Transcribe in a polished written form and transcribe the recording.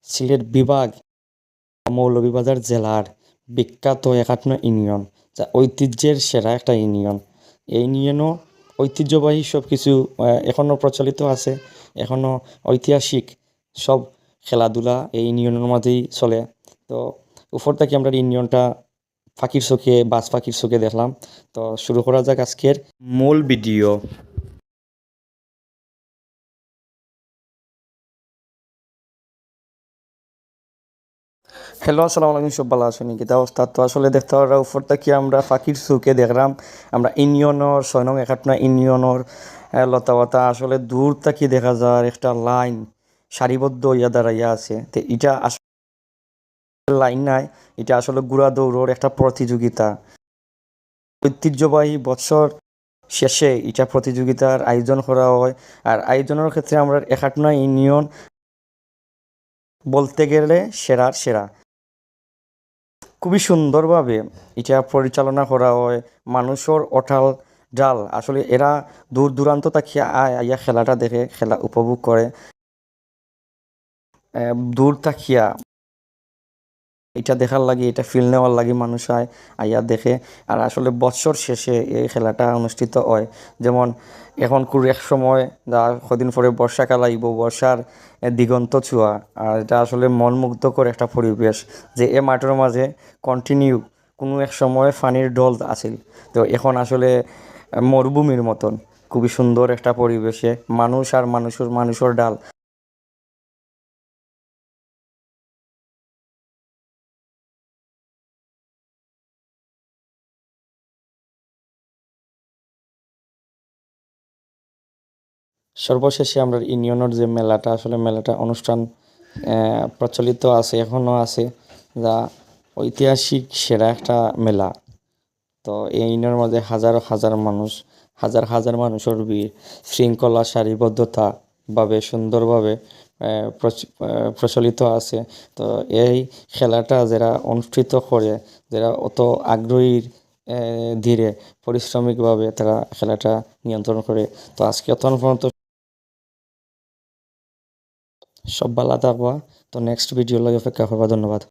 সিলেট বিভাগ মৌলভীবাজার জেলার বিখ্যাত একাত্ম ইউনিয়ন, যা ঐতিহ্যের সেরা একটা ইউনিয়ন। এই ইউনিয়নও ঐতিহ্যবাহী সব কিছু এখনও প্রচলিত আছে। এখনও ঐতিহাসিক সব খেলাধুলা এই ইউনিয়নের মধ্যেই চলে। তো উপর থেকে আমরা ইউনিয়নটা পাখির চোখে বাজ পাখির চোখে দেখলাম। তো শুরু করা যাক আজকের মূল ভিডিও। হ্যালো, আসসালামু আলাইকুম। সব ভালো আছেন? কি অবস্থা? তো আসলে দেখতে পারা উপর থেকে আমরা পাখির চোখে দেখলাম আমরা ইউনিয়নের 6 নং একাটনা ইউনিয়নের লতাপাতা আসলে দূর থেকে দেখা যায় একটা লাইন সারিবদ্ধ হইয়া দাঁড়াইয়া আছে। তো এটা আসলে লাইন নাই, এটা আসলে ঘোড়া দৌড়ের একটা প্রতিযোগিতা। ঐতিহ্যবাহী বছর শেষে এটা প্রতিযোগিতার আয়োজন করা হয়। আর আয়োজনের ক্ষেত্রে আমরা একাটনা ইউনিয়ন বলতে গেলে সেরার সেরা। খুবই সুন্দরভাবে এটা পরিচালনা করা হয়। মানুষের অটাল ডাল আসলে এরা দূর দূরান্ত থেকে আইয়া খেলাটা দেখে খেলা উপভোগ করে। দূর থাকিয়া এটা দেখার লাগে, এটা ফিল নেওয়ার লাগে মানুষ আইয়া দেখে। আর আসলে বছর শেষে এই খেলাটা অনুষ্ঠিত হয়। যেমন এখন এক সময় যা কদিন পরে বর্ষাকাল আইব, বর্ষার দিগন্ত ছোঁয়া। আর এটা আসলে মনমুগ্ধকর একটা পরিবেশ যে এ মাঠের মাঝে কন্টিনিউ কোনো এক সময় পানির ঢল আছিল। তো এখন আসলে মরুভূমির মতন খুবই সুন্দর একটা পরিবেশে মানুষ আর মানুষের ডাল। সর্বশেষে আমরা ইউনিয়নের যে মেলাটা, আসলে মেলাটা অনুষ্ঠান প্রচলিত আছে, এখনও আছে, যা ঐতিহাসিক সেরা একটা মেলা। তো এই ইউনিয়নের মধ্যে হাজার হাজার মানুষ, হাজার হাজার মানুষের ভিড়, শৃঙ্খলা সারিবদ্ধতা ভাবে সুন্দরভাবে প্রচলিত আছে। তো এই খেলাটা যারা অনুষ্ঠিত করে, যারা অত আগ্রহীর ধীরে পরিশ্রমিকভাবে তারা খেলাটা নিয়ন্ত্রণ করে। তো আজকে তখন পর্যন্ত সব ভালো থাকবা। তো নেক্সট ভিডিও লাগে অপেক্ষা করবা। ধন্যবাদ।